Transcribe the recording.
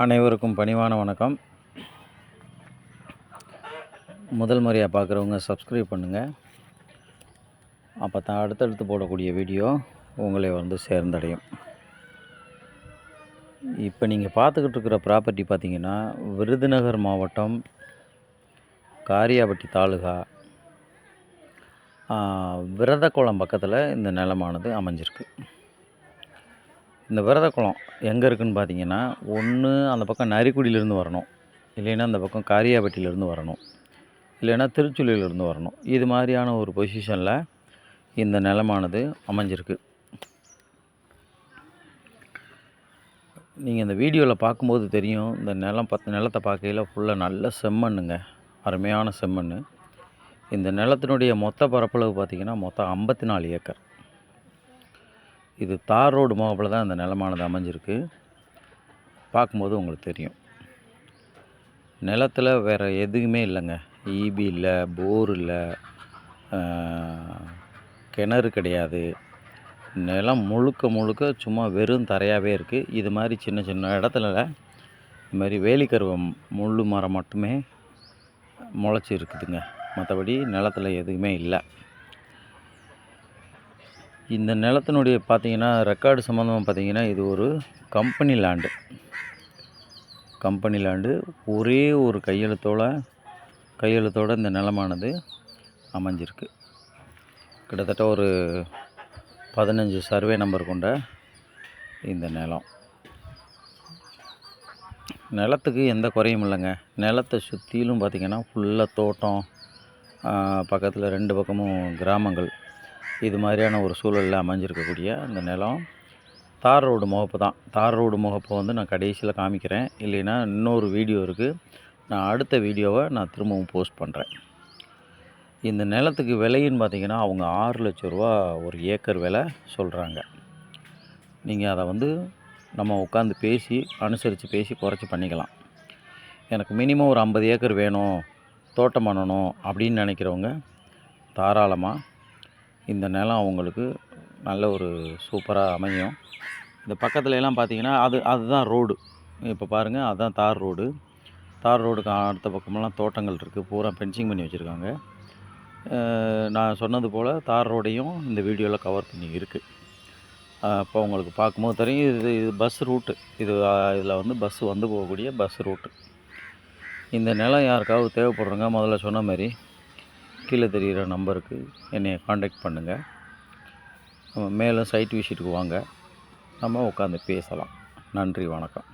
அனைவருக்கும் பணிவான வணக்கம். முதல் முறையாக பார்க்குறவங்க சப்ஸ்கிரைப் பண்ணுங்கள். அப்போ தான் அடுத்தடுத்து போடக்கூடிய வீடியோ உங்களை சேர்ந்தடையும். இப்போ நீங்கள் பார்த்துக்கிட்டு இருக்கிற ப்ராப்பர்ட்டி பார்த்திங்கன்னா விருதுநகர் மாவட்டம் காரியாபட்டி தாலுகா விரதக்குளம் பக்கத்தில் இந்த நிலமானது அமைஞ்சிருக்கு. இந்த விரதக்குளம் எங்கே இருக்குதுன்னு பார்த்தீங்கன்னா, ஒன்று அந்த பக்கம் நரிக்குடியிலேருந்து வரணும், இல்லைன்னா அந்த பக்கம் காரியாபட்டியிலேருந்து வரணும், இல்லைன்னா திருச்சுழியிலேருந்து வரணும். இது மாதிரியான ஒரு பொசிஷனில் இந்த நிலமானது அமைஞ்சிருக்கு. நீங்கள் இந்த வீடியோவில் பார்க்கும்போது தெரியும், இந்த நிலத்தை பார்க்கையில் ஃபுல்லாக நல்ல செம்மண்ணுங்க, அருமையான செம்மண். இந்த நிலத்தினுடைய மொத்த பரப்பளவு பார்த்திங்கன்னா மொத்தம் 54 ஏக்கர். இது தார் ரோடு முகப்பில் தான் இந்த நிலமானது அமைஞ்சிருக்கு. பார்க்கும்போது உங்களுக்கு தெரியும், நிலத்தில் வேறு எதுவுமே இல்லைங்க. ஈபி இல்லை, போர் இல்லை, கிணறு கிடையாது. நிலம் முழுக்க முழுக்க சும்மா வெறும் தரையாகவே இருக்குது. இது மாதிரி சின்ன சின்ன இடத்துல இது மாதிரி வேலிக்கருவ முள் மரம் மட்டுமே முளைச்சி இருக்குதுங்க. மற்றபடி நிலத்தில் எதுவுமே இல்லை. இந்த நிலத்தினுடைய பார்த்திங்கன்னா ரெக்கார்டு சம்மந்தமாக பார்த்திங்கன்னா இது ஒரு கம்பெனி லேண்டு. ஒரே ஒரு கையெழுத்தோடு இந்த நிலமானது அமைஞ்சிருக்கு. கிட்டத்தட்ட ஒரு 15 சர்வே நம்பர் கொண்ட இந்த நிலத்துக்கு எந்த குறையும் இல்லைங்க. நிலத்தை சுற்றிலும் பார்த்திங்கன்னா ஃபுல்லாக தோட்டம், பக்கத்தில் 2 பக்கமும் கிராமங்கள், இது மாதிரியான ஒரு சூழலில் அமைஞ்சிருக்கக்கூடிய இந்த நிலம் தார் ரோடு முகப்பு தான். தார் ரோடு முகப்பை நான் கடைசியில் காமிக்கிறேன். இல்லைன்னா இன்னொரு வீடியோ இருக்குது, நான் அடுத்த வீடியோவை நான் திரும்பவும் போஸ்ட் பண்ணுறேன். இந்த நிலத்துக்கு விலைன்னு பார்த்திங்கன்னா அவங்க 6 லட்ச ரூபா ஒரு ஏக்கர் விலை சொல்கிறாங்க. நீங்கள் அதை நம்ம உட்காந்து பேசி அனுசரித்து பேசி குறைச்சி பண்ணிக்கலாம். எனக்கு மினிமம் ஒரு 50 ஏக்கர் வேணும், தோட்டம் பண்ணணும் அப்படின்னு நினைக்கிறவங்க தாராளமாக இந்த நிலம் அவங்களுக்கு நல்ல ஒரு சூப்பராக அமையும். இந்த பக்கத்துல எல்லாம் பார்த்திங்கன்னா அதுதான் ரோடு. இப்போ பாருங்கள், அதுதான் தார் ரோடு. தார் ரோடுக்கு அடுத்த பக்கமெல்லாம் தோட்டங்கள் இருக்குது, பூரா ஃபென்சிங் பண்ணி வச்சுருக்காங்க. நான் சொன்னது போல் தார் ரோடையும் இந்த வீடியோவில் கவர் பண்ணி இருக்குது. அப்போ உங்களுக்கு பார்க்கும்போது தெரியும், இது பஸ் ரூட்டு. இதில் பஸ்ஸு போகக்கூடிய பஸ் ரூட்டு. இந்த நிலம் யாருக்காவது தேவைப்படுறவங்க முதல்ல சொன்ன மாதிரி கீழே தெரிகிற நம்பருக்கு என்னை காண்டாக்ட் பண்ணுங்கள். மேலும் சைட் விசிட்டுக்கு வாங்க, நம்ம உட்காந்து பேசலாம். நன்றி, வணக்கம்.